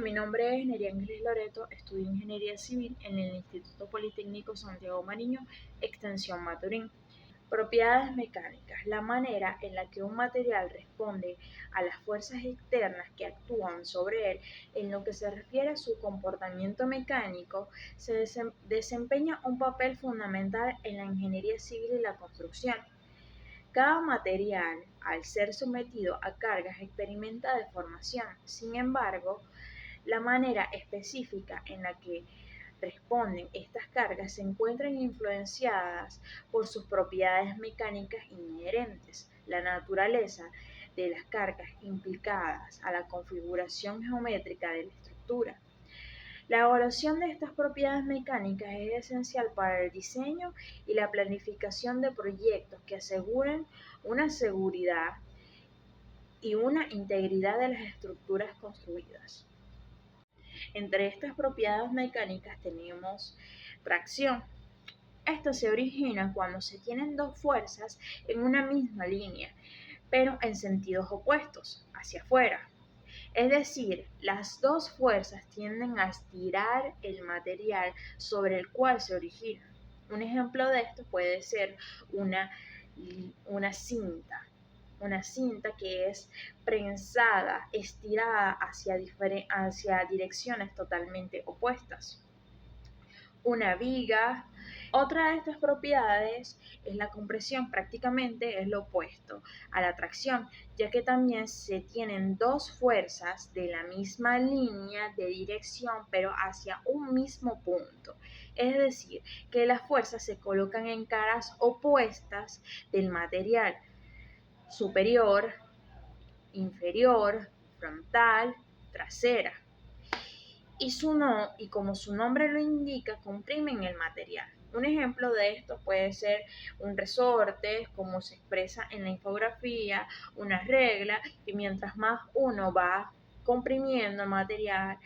Mi nombre es Neria Ángeles Loreto, estudio Ingeniería Civil en el Instituto Politécnico Santiago Mariño, Extensión Maturín. Propiedades mecánicas: la manera en la que un material responde a las fuerzas externas que actúan sobre él. En lo que se refiere a su comportamiento mecánico, se desempeña un papel fundamental en la ingeniería civil y la construcción. Cada material, al ser sometido a cargas, experimenta deformación. Sin embargo, la manera específica en la que responden estas cargas se encuentran influenciadas por sus propiedades mecánicas inherentes, la naturaleza de las cargas implicadas a la configuración geométrica de la estructura. La evaluación de estas propiedades mecánicas es esencial para el diseño y la planificación de proyectos que aseguren una seguridad y una integridad de las estructuras construidas. Entre estas propiedades mecánicas tenemos tracción. Esto se origina cuando se tienen dos fuerzas en una misma línea, pero en sentidos opuestos, hacia afuera. Es decir, las dos fuerzas tienden a estirar el material sobre el cual se origina. Un ejemplo de esto puede ser una cinta. Una cinta que es prensada, estirada hacia direcciones totalmente opuestas. Una viga. Otra de estas propiedades es la compresión, prácticamente es lo opuesto a la tracción, ya que también se tienen dos fuerzas de la misma línea de dirección, pero hacia un mismo punto. Es decir, que las fuerzas se colocan en caras opuestas del material: superior, inferior, frontal, trasera. Y como su nombre lo indica, comprimen el material. Un ejemplo de esto puede ser un resorte, como se expresa en la infografía, una regla, y mientras más uno va comprimiendo el material,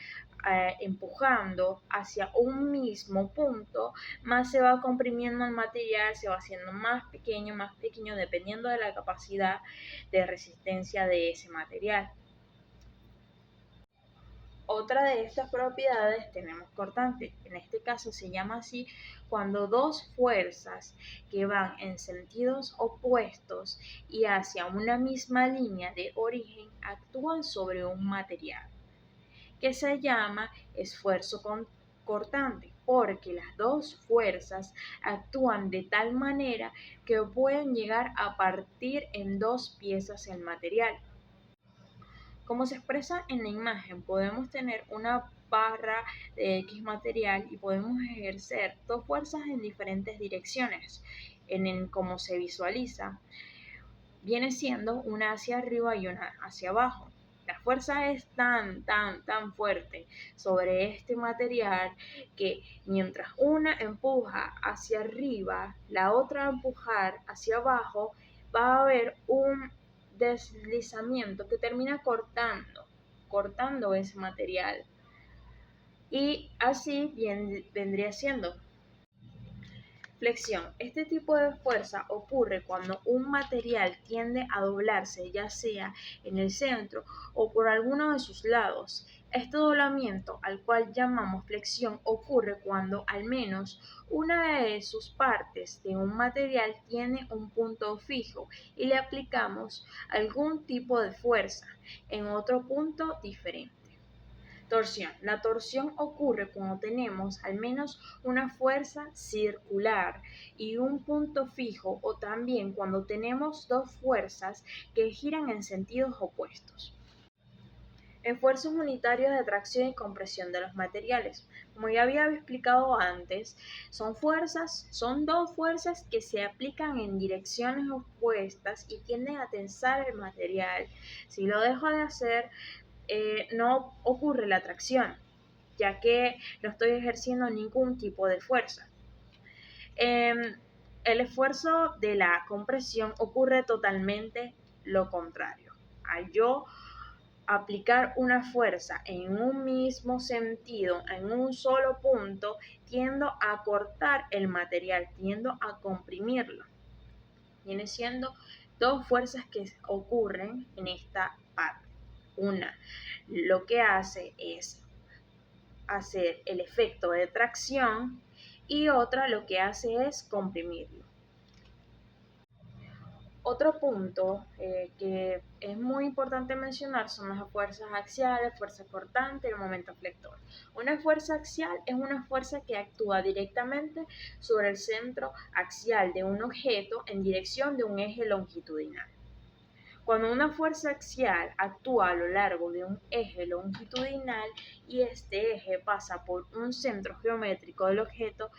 empujando hacia un mismo punto, más se va comprimiendo el material, se va haciendo más pequeño, dependiendo de la capacidad de resistencia de ese material. Otra de estas propiedades tenemos cortante. En este caso se llama así cuando dos fuerzas que van en sentidos opuestos y hacia una misma línea de origen actúan sobre un material, que se llama esfuerzo cortante, porque las dos fuerzas actúan de tal manera que pueden llegar a partir en dos piezas el material. Como se expresa en la imagen, podemos tener una barra de X material y podemos ejercer dos fuerzas en diferentes direcciones. Como se visualiza, viene siendo una hacia arriba y una hacia abajo. La fuerza es tan fuerte sobre este material que mientras una empuja hacia arriba, la otra empujar hacia abajo, va a haber un deslizamiento que termina cortando ese material. Y así vendría siendo. Flexión. Este tipo de fuerza ocurre cuando un material tiende a doblarse, ya sea en el centro o por alguno de sus lados. Este doblamiento, al cual llamamos flexión, ocurre cuando al menos una de sus partes de un material tiene un punto fijo y le aplicamos algún tipo de fuerza en otro punto diferente. Torsión. La torsión ocurre cuando tenemos al menos una fuerza circular y un punto fijo, o también cuando tenemos dos fuerzas que giran en sentidos opuestos. Esfuerzos unitarios de tracción y compresión de los materiales. Como ya había explicado antes, son dos fuerzas que se aplican en direcciones opuestas y tienden a tensar el material. Si lo dejo de hacer, no ocurre la tracción, ya que no estoy ejerciendo ningún tipo de fuerza. El esfuerzo de la compresión ocurre totalmente lo contrario. Al yo aplicar una fuerza en un mismo sentido, en un solo punto, tiendo a cortar el material, tiendo a comprimirlo. Viene siendo dos fuerzas que ocurren en esta parte. Una lo que hace es hacer el efecto de tracción y otra lo que hace es comprimirlo. Otro punto que es muy importante mencionar son las fuerzas axiales, fuerza cortante y el momento flector. Una fuerza axial es una fuerza que actúa directamente sobre el centro axial de un objeto en dirección de un eje longitudinal. Cuando una fuerza axial actúa a lo largo de un eje longitudinal y este eje pasa por un centro geométrico del objeto,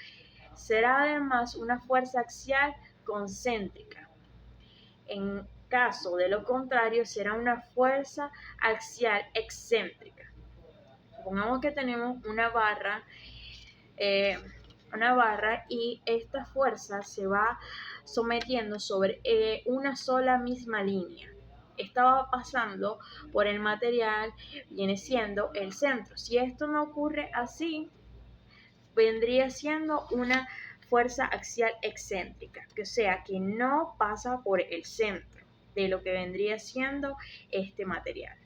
será además una fuerza axial concéntrica. En caso de lo contrario, será una fuerza axial excéntrica. Supongamos que tenemos una barra y esta fuerza se va sometiendo sobre una sola misma línea. Esta va pasando por el material, viene siendo el centro. Si esto no ocurre así, vendría siendo una fuerza axial excéntrica, o sea, que no pasa por el centro de lo que vendría siendo este material.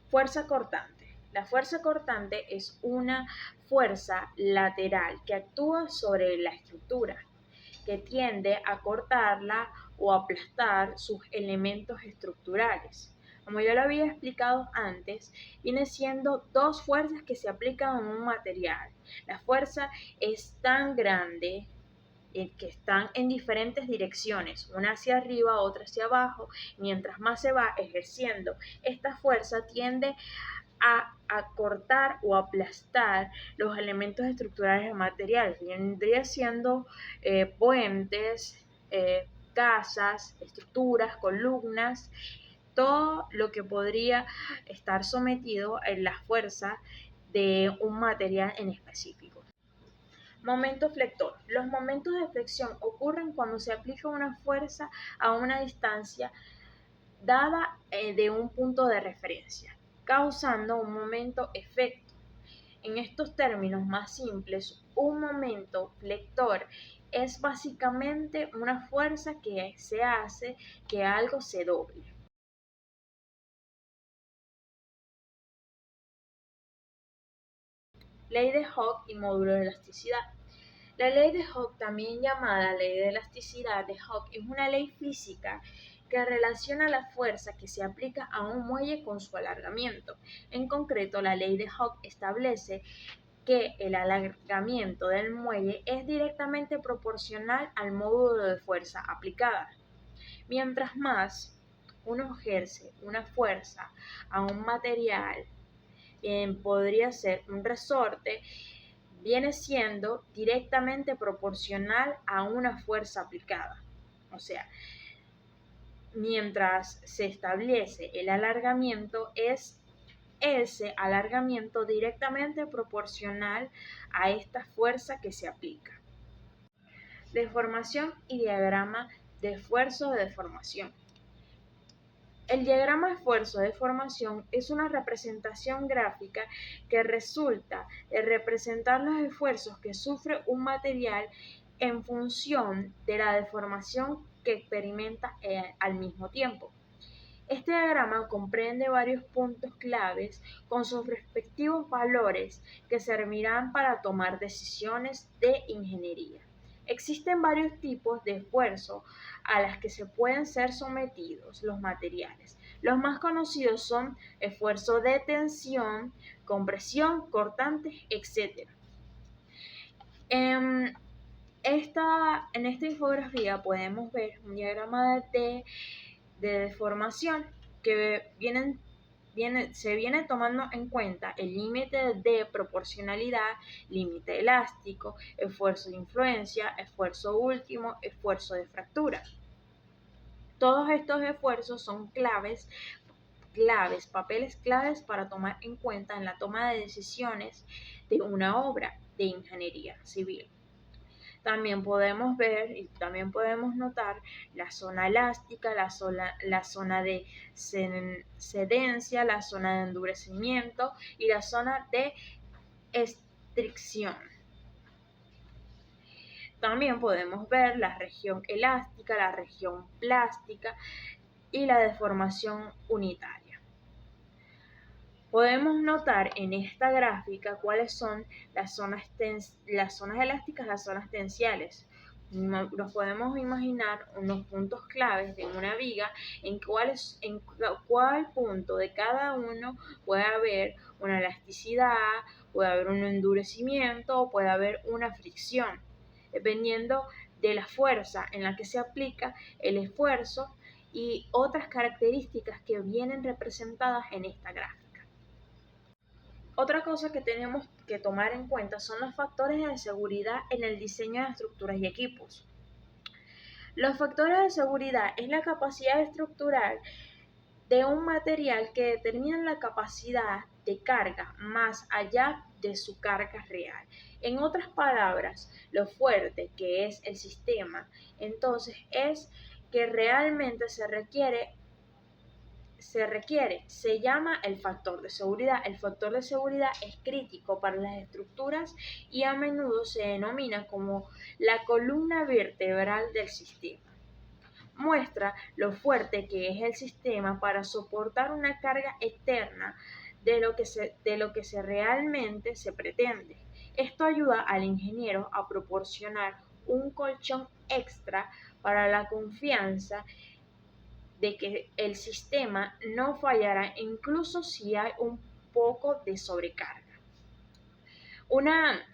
Fuerza cortante. La fuerza cortante es una fuerza lateral que actúa sobre la estructura, que tiende a cortarla o aplastar sus elementos estructurales. Como ya lo había explicado antes, viene siendo dos fuerzas que se aplican a un material. La fuerza es tan grande que están en diferentes direcciones, una hacia arriba, otra hacia abajo. Mientras más se va ejerciendo esta fuerza, tiende a cortar o aplastar los elementos estructurales del material. Vendría siendo puentes, casas, estructuras, columnas, todo lo que podría estar sometido en la fuerza de un material en específico. Momento flector. Los momentos de flexión ocurren cuando se aplica una fuerza a una distancia dada de un punto de referencia, causando un momento efecto. En estos términos más simples, un momento flector es básicamente una fuerza que se hace que algo se doble. Ley de Hooke y módulo de elasticidad. La ley de Hooke, también llamada ley de elasticidad de Hooke, es una ley física que relaciona la fuerza que se aplica a un muelle con su alargamiento. En concreto, la ley de Hooke establece que el alargamiento del muelle es directamente proporcional al módulo de fuerza aplicada. Mientras más uno ejerce una fuerza a un material, podría ser un resorte, viene siendo directamente proporcional a una fuerza aplicada. O sea, mientras se establece el alargamiento, es ese alargamiento directamente proporcional a esta fuerza que se aplica. Deformación y diagrama de esfuerzo de deformación. El diagrama de esfuerzo de deformación es una representación gráfica que resulta de representar los esfuerzos que sufre un material en función de la deformación que experimenta al mismo tiempo. Este diagrama comprende varios puntos claves con sus respectivos valores que servirán para tomar decisiones de ingeniería. Existen varios tipos de esfuerzo a las que se pueden ser sometidos los materiales. Los más conocidos son esfuerzo de tensión, compresión, cortantes, etc. En esta infografía podemos ver un diagrama de deformación que se viene tomando en cuenta el límite de proporcionalidad, límite elástico, esfuerzo de influencia, esfuerzo último, esfuerzo de fractura. Todos estos esfuerzos son papeles claves para tomar en cuenta en la toma de decisiones de una obra de ingeniería civil. También podemos ver y también podemos notar la zona elástica, la zona de cedencia, la zona de endurecimiento y la zona de estricción. También podemos ver la región elástica, la región plástica y la deformación unitaria. Podemos notar en esta gráfica cuáles son las zonas elásticas, las zonas tensiales. Nos podemos imaginar unos puntos claves de una viga en cuál punto de cada uno puede haber una elasticidad, puede haber un endurecimiento o puede haber una fricción, dependiendo de la fuerza en la que se aplica el esfuerzo y otras características que vienen representadas en esta gráfica. Otra cosa que tenemos que tomar en cuenta son los factores de seguridad en el diseño de estructuras y equipos. Los factores de seguridad es la capacidad estructural de un material que determina la capacidad de carga más allá de su carga real. En otras palabras, lo fuerte que es el sistema, entonces es que realmente se llama el factor de seguridad. El factor de seguridad es crítico para las estructuras y a menudo se denomina como la columna vertebral del sistema. Muestra lo fuerte que es el sistema para soportar una carga externa de lo que realmente se pretende. Esto ayuda al ingeniero a proporcionar un colchón extra para la confianza de que el sistema no fallará incluso si hay un poco de sobrecarga. Una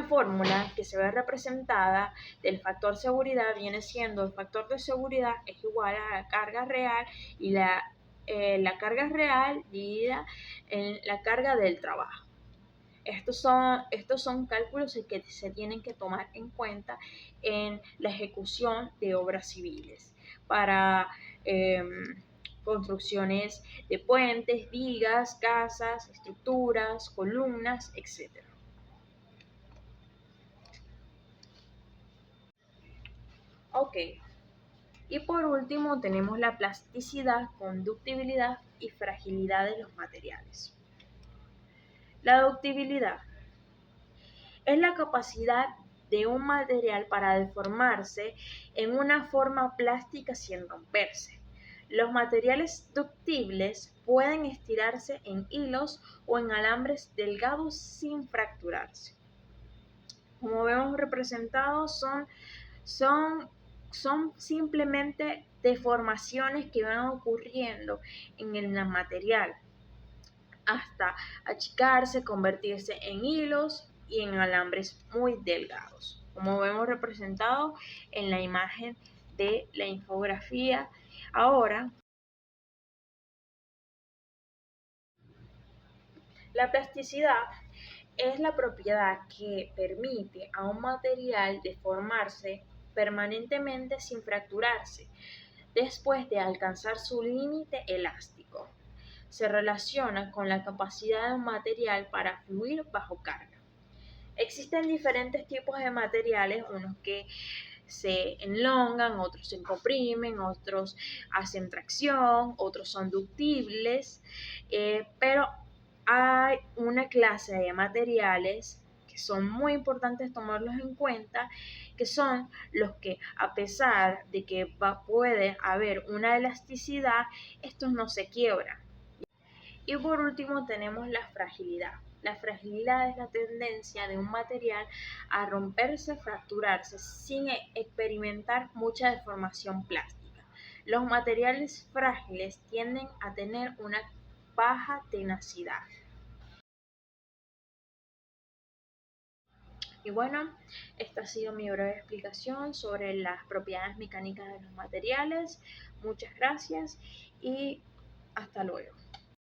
fórmula que se ve representada del factor seguridad viene siendo el factor de seguridad es igual a la carga real y la carga real dividida en la carga del trabajo. Estos son cálculos que se tienen que tomar en cuenta en la ejecución de obras civiles para construcciones de puentes, vigas, casas, estructuras, columnas, etc. Ok, y por último tenemos la plasticidad, conductibilidad y fragilidad de los materiales. La ductibilidad es la capacidad de un material para deformarse en una forma plástica sin romperse. Los materiales ductibles pueden estirarse en hilos o en alambres delgados sin fracturarse. Como vemos representados, son simplemente deformaciones que van ocurriendo en el material hasta achicarse, convertirse en hilos y en alambres muy delgados, como vemos representado en la imagen de la infografía. Ahora, la plasticidad es la propiedad que permite a un material deformarse permanentemente sin fracturarse después de alcanzar su límite elástico. Se relaciona con la capacidad de un material para fluir bajo carga. Existen diferentes tipos de materiales, unos que se enlongan, otros se comprimen, otros hacen tracción, otros son ductibles, pero hay una clase de materiales que son muy importantes tomarlos en cuenta, que son los que, a pesar de que puede haber una elasticidad, estos no se quiebran. Y por último tenemos la fragilidad. La fragilidad es la tendencia de un material a romperse, fracturarse, sin experimentar mucha deformación plástica. Los materiales frágiles tienden a tener una baja tenacidad. Y bueno, esta ha sido mi breve explicación sobre las propiedades mecánicas de los materiales. Muchas gracias y hasta luego.